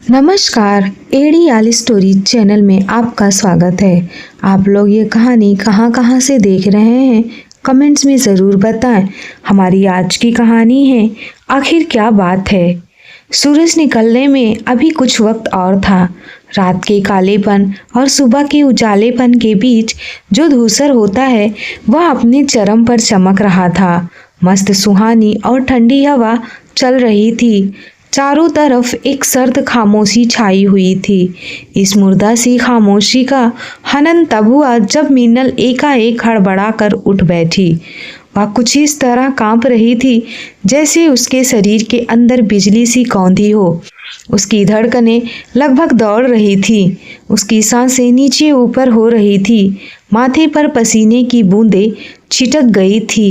नमस्कार, एडी आली story channel में आपका स्वागत है। आप लोग ये कहानी कहाँ कहाँ से देख रहे हैं, कमेंट्स में ज़रूर बताएं। हमारी आज की कहानी है आखिर क्या बात है। सूरज निकलने में अभी कुछ वक्त और था। रात के कालेपन और सुबह के उजालेपन के बीच जो धूसर होता है वह अपने चरम पर चमक रहा था। मस्त सुहानी और ठंडी हवा चल रही थी। चारों तरफ एक सर्द खामोशी छाई हुई थी। इस मुर्दा सी खामोशी का हनन तब हुआ जब मीनल एकाएक हड़बड़ा कर उठ बैठी। वह कुछ इस तरह कांप रही थी जैसे उसके शरीर के अंदर बिजली सी कौंधी हो। उसकी धड़कनें लगभग दौड़ रही थी। उसकी सांसें नीचे ऊपर हो रही थी। माथे पर पसीने की बूंदें छिटक गई थी।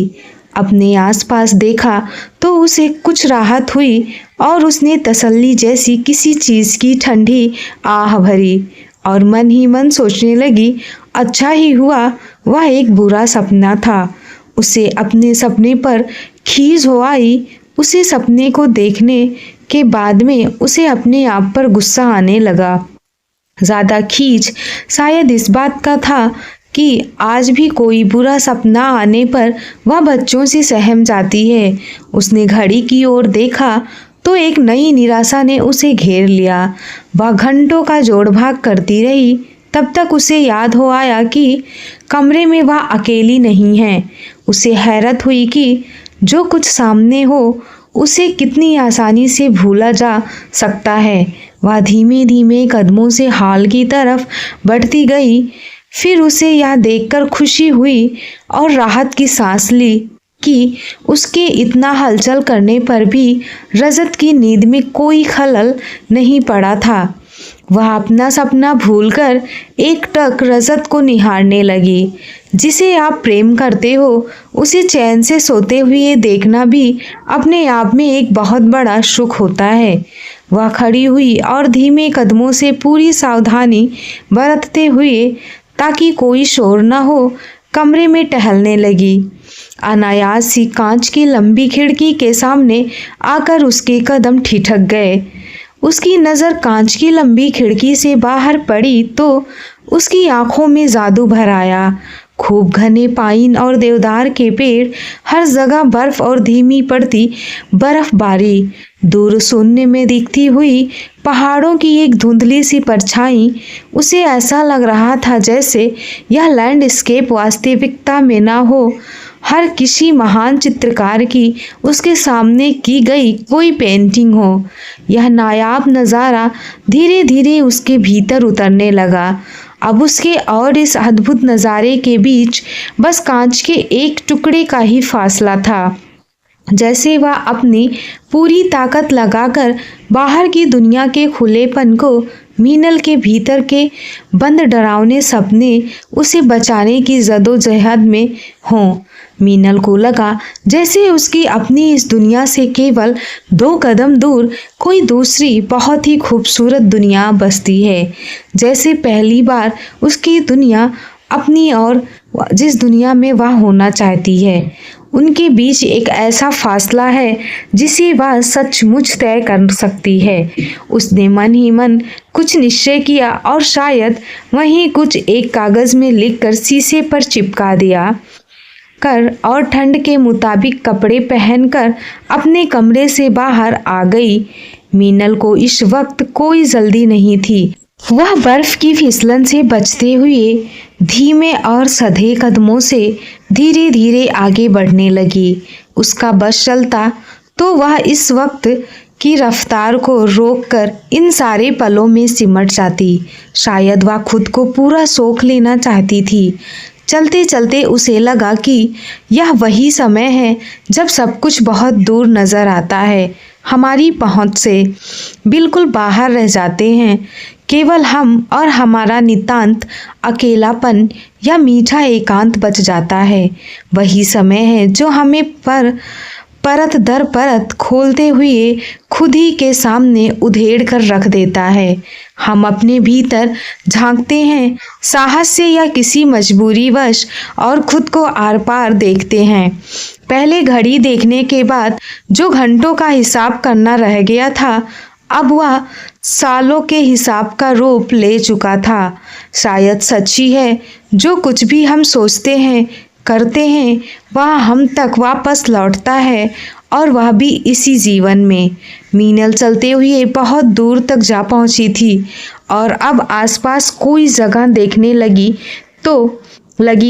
अपने आसपास देखा तो उसे कुछ राहत हुई और उसने तसल्ली जैसी किसी चीज़ की ठंडी आह भरी और मन ही मन सोचने लगी, अच्छा ही हुआ वह एक बुरा सपना था। उसे अपने सपने पर खीज हो आई। उसे सपने को देखने के बाद में उसे अपने आप पर गुस्सा आने लगा। ज़्यादा खींच शायद इस बात का था कि आज भी कोई बुरा सपना आने पर वह बच्चों से सहम जाती है। उसने घड़ी की ओर देखा तो एक नई निराशा ने उसे घेर लिया। वह घंटों का जोड़ भाग करती रही। तब तक उसे याद हो आया कि कमरे में वह अकेली नहीं है। उसे हैरत हुई कि जो कुछ सामने हो उसे कितनी आसानी से भूला जा सकता है। वह धीमे धीमे कदमों से हॉल की तरफ बढ़ती गई। फिर उसे यह देखकर खुशी हुई और राहत की सांस ली कि उसके इतना हलचल करने पर भी रजत की नींद में कोई खलल नहीं पड़ा था। वह अपना सपना भूलकर एकटक रजत को निहारने लगी। जिसे आप प्रेम करते हो उसे चैन से सोते हुए देखना भी अपने आप में एक बहुत बड़ा सुख होता है। वह खड़ी हुई और धीमे कदमों से पूरी सावधानी बरतते हुए ताकि कोई शोर न हो कमरे में टहलने लगी। अनायास सी कांच की लंबी खिड़की के सामने आकर उसके कदम ठिठक गए। उसकी नज़र कांच की लंबी खिड़की से बाहर पड़ी तो उसकी आंखों में जादू भर आया। खूब घने पाइन और देवदार के पेड़, हर जगह बर्फ और धीमी पड़ती बर्फबारी, दूर शून्य में दिखती हुई पहाड़ों की एक धुंधली सी परछाई। उसे ऐसा लग रहा था जैसे यह लैंडस्केप वास्तविकता में ना हो, हर किसी महान चित्रकार की उसके सामने की गई कोई पेंटिंग हो। यह नायाब नज़ारा धीरे धीरे उसके भीतर उतरने लगा। अब उसके और इस अद्भुत नज़ारे के बीच बस कांच के एक टुकड़े का ही फासला था। जैसे वह अपनी पूरी ताकत लगाकर बाहर की दुनिया के खुलेपन को, मीनल के भीतर के बंद डरावने सपने उसे बचाने की जद्दोजहद में हों। मीनल को लगा जैसे उसकी अपनी इस दुनिया से केवल 2 कदम दूर कोई दूसरी बहुत ही खूबसूरत दुनिया बसती है। जैसे पहली बार उसकी दुनिया अपनी और जिस दुनिया में वह होना चाहती है उनके बीच एक ऐसा फासला है जिसे वह सचमुच तय कर सकती है। उसने मन ही मन कुछ निश्चय किया और शायद वहीं कुछ एक कागज में लिखकर शीशे पर चिपका दिया और ठंड के मुताबिक कपड़े पहनकर अपने कमरे से बाहर आ गई। मीनल को इस वक्त कोई जल्दी नहीं थी। वह बर्फ की फिसलन से बचते हुए धीमे और सधे कदमों से धीरे धीरे आगे बढ़ने लगी। उसका बस चलता तो वह इस वक्त की रफ्तार को रोककर इन सारे पलों में सिमट जाती। शायद वह खुद को पूरा सोख लेना चाहती थी। चलते चलते उसे लगा कि यह वही समय है जब सब कुछ बहुत दूर नज़र आता है, हमारी पहुंच से बिल्कुल बाहर रह जाते हैं। केवल हम और हमारा नितांत अकेलापन या मीठा एकांत बच जाता है। वही समय है जो हमें परत दर परत खोलते हुए खुद ही के सामने उधेड़ कर रख देता है। हम अपने भीतर झांकते हैं साहस से या किसी मजबूरीवश और खुद को आर पार देखते हैं। पहले घड़ी देखने के बाद जो घंटों का हिसाब करना रह गया था अब वह सालों के हिसाब का रूप ले चुका था। शायद सच्ची है, जो कुछ भी हम सोचते हैं, करते हैं, वह हम तक वापस लौटता है, और वह भी इसी जीवन में। मीनल चलते हुए बहुत दूर तक जा पहुंची थी और अब आसपास कोई जगह देखने लगी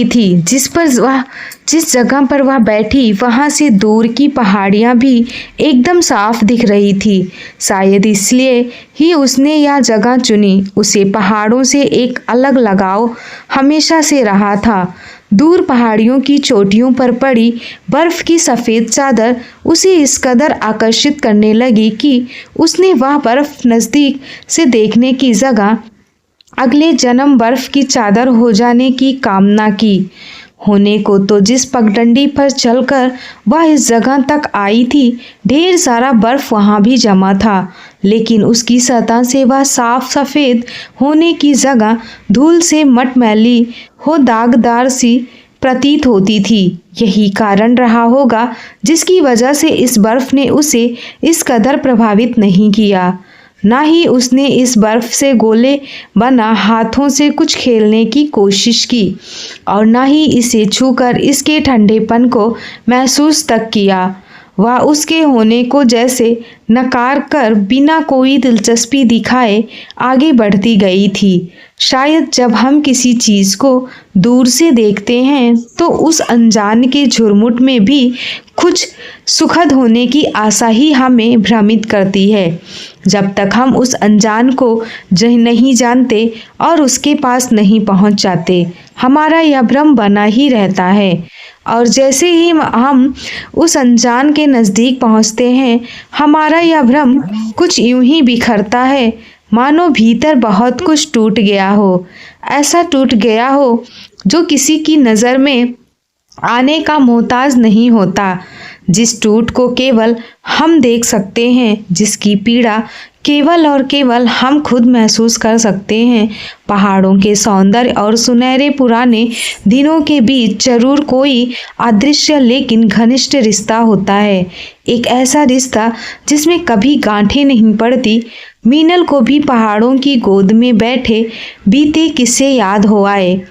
थी जिस जगह पर वह बैठी वहां से दूर की पहाड़ियां भी एकदम साफ दिख रही थी। शायद इसलिए ही उसने यह जगह चुनी। उसे पहाड़ों से एक अलग लगाव हमेशा से रहा था। दूर पहाड़ियों की चोटियों पर पड़ी बर्फ की सफ़ेद चादर उसे इस कदर आकर्षित करने लगी कि उसने वह बर्फ नज़दीक से देखने की जगह अगले जन्म बर्फ की चादर हो जाने की कामना की। होने को तो जिस पगडंडी पर चलकर वह इस जगह तक आई थी, ढेर सारा बर्फ वहां भी जमा था, लेकिन उसकी सतह से वह साफ सफ़ेद होने की जगह धूल से मटमैली हो दागदार सी प्रतीत होती थी। यही कारण रहा होगा जिसकी वजह से इस बर्फ ने उसे इस कदर प्रभावित नहीं किया। ना ही उसने इस बर्फ से गोले बना हाथों से कुछ खेलने की कोशिश की और ना ही इसे छूकर इसके ठंडेपन को महसूस तक किया। वह उसके होने को जैसे नकार कर बिना कोई दिलचस्पी दिखाए आगे बढ़ती गई थी। शायद जब हम किसी चीज़ को दूर से देखते हैं तो उस अनजान के झुरमुट में भी कुछ सुखद होने की आशा ही हमें भ्रमित करती है। जब तक हम उस अनजान को नहीं जानते और उसके पास नहीं पहुंच जाते, हमारा यह भ्रम बना ही रहता है। और जैसे ही हम उस अनजान के नज़दीक पहुंचते हैं, हमारा यह भ्रम कुछ यूं ही बिखरता है, मानो भीतर बहुत कुछ टूट गया हो। ऐसा टूट गया हो जो किसी की नज़र में आने का मोहताज नहीं होता, जिस टूट को केवल हम देख सकते हैं, जिसकी पीड़ा केवल और केवल हम खुद महसूस कर सकते हैं। पहाड़ों के सौंदर्य और सुनहरे पुराने दिनों के बीच जरूर कोई अदृश्य लेकिन घनिष्ठ रिश्ता होता है, एक ऐसा रिश्ता जिसमें कभी गांठें नहीं पड़ती। मीनल को भी पहाड़ों की गोद में बैठे बीते किस्से याद हो आए।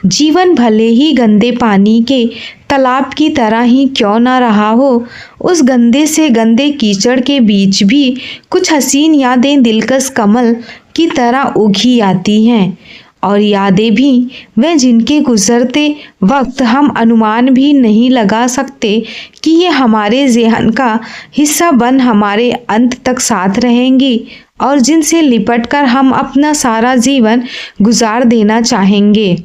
जीवन भले ही गंदे पानी के तालाब की तरह ही क्यों ना रहा हो, उस गंदे से गंदे कीचड़ के बीच भी कुछ हसीन यादें दिलकश कमल की तरह उगी आती हैं। और यादें भी वे जिनके गुजरते वक्त हम अनुमान भी नहीं लगा सकते कि ये हमारे ज़हन का हिस्सा बन हमारे अंत तक साथ रहेंगी और जिनसे लिपटकर हम अपना सारा जीवन गुजार देना चाहेंगे।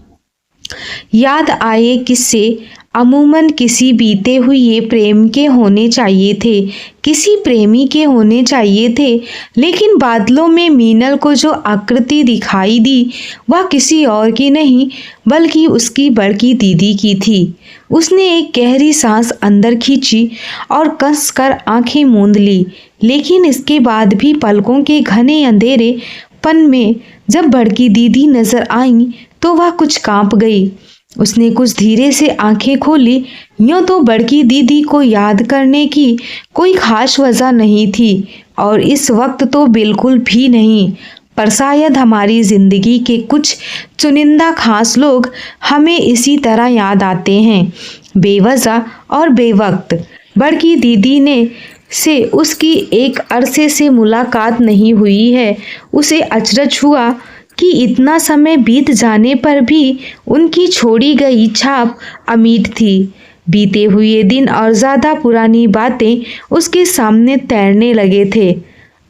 याद आए किस्से अमूमन किसी बीते हुए प्रेम के होने चाहिए थे, किसी प्रेमी के होने चाहिए थे, लेकिन बादलों में मीनल को जो आकृति दिखाई दी वह किसी और की नहीं बल्कि उसकी बड़की दीदी की थी। उसने एक गहरी सांस अंदर खींची और कस कर आंखें मूंद ली, लेकिन इसके बाद भी पलकों के घने अंधेरे पन में जब बड़की दीदी नजर आई तो वह कुछ कांप गई। उसने कुछ धीरे से आंखें खोली। यूं तो बड़की दीदी को याद करने की कोई खास वजह नहीं थी और इस वक्त तो बिल्कुल भी नहीं, पर शायद हमारी जिंदगी के कुछ चुनिंदा खास लोग हमें इसी तरह याद आते हैं, बेवजह और बेवक्त। बड़की दीदी ने से उसकी एक अरसे से मुलाकात नहीं हुई है। उसे अचरज हुआ कि इतना समय बीत जाने पर भी उनकी छोड़ी गई छाप अमिट थी। बीते हुए दिन और ज़्यादा पुरानी बातें उसके सामने तैरने लगे थे।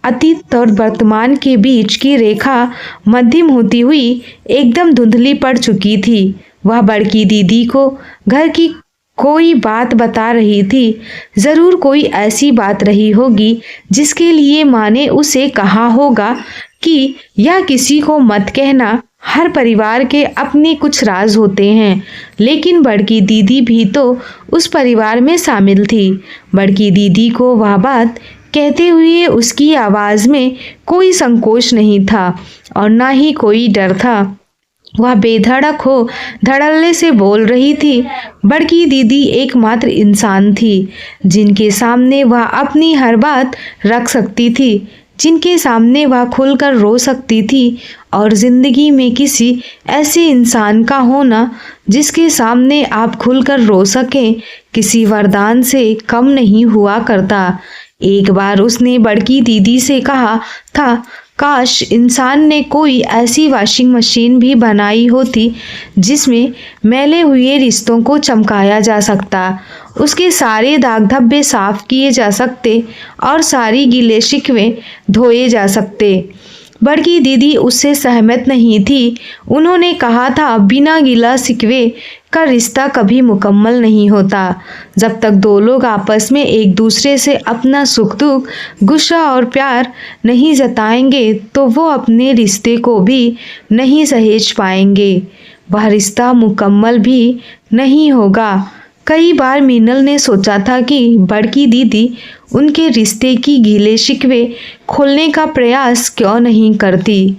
अतीत और वर्तमान के बीच की रेखा मध्यम होती हुई एकदम धुंधली पड़ चुकी थी। वह बड़की दीदी को घर की कोई बात बता रही थी। ज़रूर कोई ऐसी बात रही होगी जिसके लिए माँ ने उसे कहा होगा कि यह किसी को मत कहना, हर परिवार के अपने कुछ राज होते हैं। लेकिन बड़की दीदी भी तो उस परिवार में शामिल थी। बड़की दीदी को वह बात कहते हुए उसकी आवाज़ में कोई संकोच नहीं था और ना ही कोई डर था। वह बेधड़क हो धड़ल्ले से बोल रही थी। बड़की दीदी एकमात्र इंसान थी जिनके सामने वह अपनी हर बात रख सकती थी, जिनके सामने वह खुलकर रो सकती थी, और ज़िंदगी में किसी ऐसे इंसान का होना जिसके सामने आप खुलकर रो सकें किसी वरदान से कम नहीं हुआ करता। एक बार उसने बड़की दीदी से कहा था, काश इंसान ने कोई ऐसी वॉशिंग मशीन भी बनाई होती जिसमें मैले हुए रिश्तों को चमकाया जा सकता, उसके सारे दाग धब्बे साफ किए जा सकते और सारी गिले शिकवे धोए जा सकते। बड़की दीदी उससे सहमत नहीं थी। उन्होंने कहा था, बिना गिला शिकवे का रिश्ता कभी मुकम्मल नहीं होता। जब तक दो लोग आपस में एक दूसरे से अपना सुख दुख, गुस्सा और प्यार नहीं जताएंगे तो वो अपने रिश्ते को भी नहीं सहेज पाएंगे। वह रिश्ता मुकम्मल भी नहीं होगा। कई बार मीनल ने सोचा था कि बड़की दीदी उनके रिश्ते की गीले शिकवे खोलने का प्रयास क्यों नहीं करती,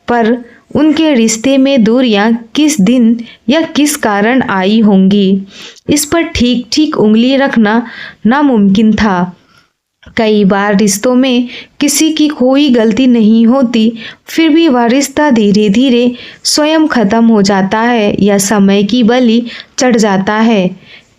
पर उनके रिश्ते में दूरियां किस दिन या किस कारण आई होंगी, इस पर ठीक ठीक उंगली रखना नामुमकिन था। कई बार रिश्तों में किसी की कोई गलती नहीं होती, फिर भी वह रिश्ता धीरे धीरे स्वयं खत्म हो जाता है या समय की बलि चढ़ जाता है।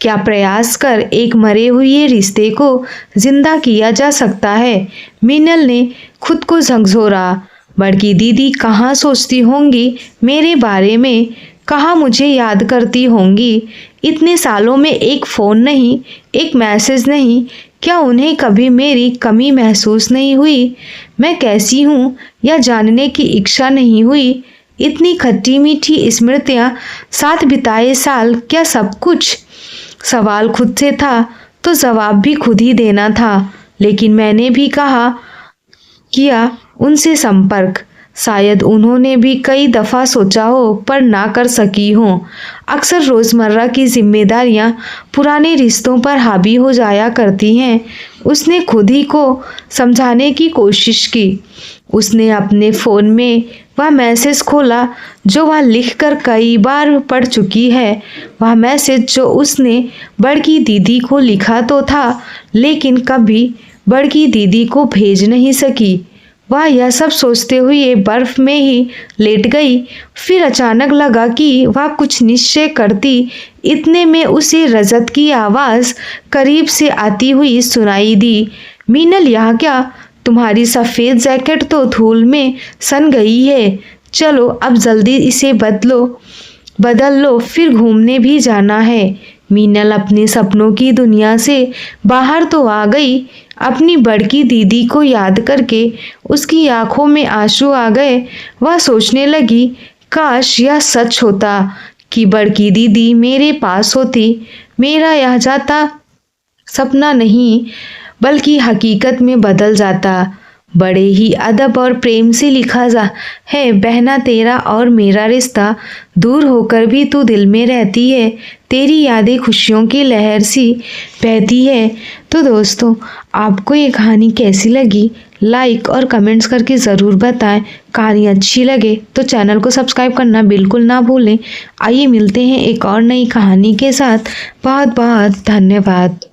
क्या प्रयास कर एक मरे हुए रिश्ते को जिंदा किया जा सकता है? मीनल ने खुद को झकझोरा। बड़की दीदी कहाँ सोचती होंगी मेरे बारे में, कहाँ मुझे याद करती होंगी। इतने सालों में एक फ़ोन नहीं, एक मैसेज नहीं, क्या उन्हें कभी मेरी कमी महसूस नहीं हुई? मैं कैसी हूँ या जानने की इच्छा नहीं हुई? इतनी खट्टी मीठी स्मृतियाँ, साथ बिताए साल, क्या सब कुछ? सवाल खुद से था तो जवाब भी खुद ही देना था। लेकिन मैंने भी किया उनसे संपर्क। शायद उन्होंने भी कई दफ़ा सोचा हो पर ना कर सकी हो। अक्सर रोज़मर्रा की जिम्मेदारियां पुराने रिश्तों पर हावी हो जाया करती हैं। उसने खुद ही को समझाने की कोशिश की। उसने अपने फ़ोन में वह मैसेज खोला जो वह लिखकर कई बार पढ़ चुकी है। वह मैसेज जो उसने बड़की दीदी को लिखा तो था, लेकिन कभी बड़की दीदी को भेज नहीं सकी। वह यह सब सोचते हुए बर्फ में ही लेट गई। फिर अचानक लगा कि वह कुछ निश्चय करती। इतने में उसे रजत की आवाज़ करीब से आती हुई सुनाई दी। मीनल, यहाँ क्या? तुम्हारी सफ़ेद जैकेट तो धूल में सन गई है। चलो अब जल्दी इसे बदल लो, फिर घूमने भी जाना है। मीनल अपने सपनों की दुनिया से बाहर तो आ गई। अपनी बड़की दीदी को याद करके उसकी आंखों में आंसू आ गए। वह सोचने लगी, काश यह सच होता कि बड़की दीदी मेरे पास होती। मेरा यह जाता सपना नहीं बल्कि हकीकत में बदल जाता। बड़े ही अदब और प्रेम से लिखा है, बहना तेरा और मेरा रिश्ता, दूर होकर भी तू दिल में रहती है, तेरी यादें खुशियों की लहर सी बहती है। तो दोस्तों, आपको ये कहानी कैसी लगी? लाइक और कमेंट्स करके ज़रूर बताएं। कहानी अच्छी लगे तो चैनल को सब्सक्राइब करना बिल्कुल ना भूलें। आइए मिलते हैं एक और नई कहानी के साथ। बहुत बहुत धन्यवाद।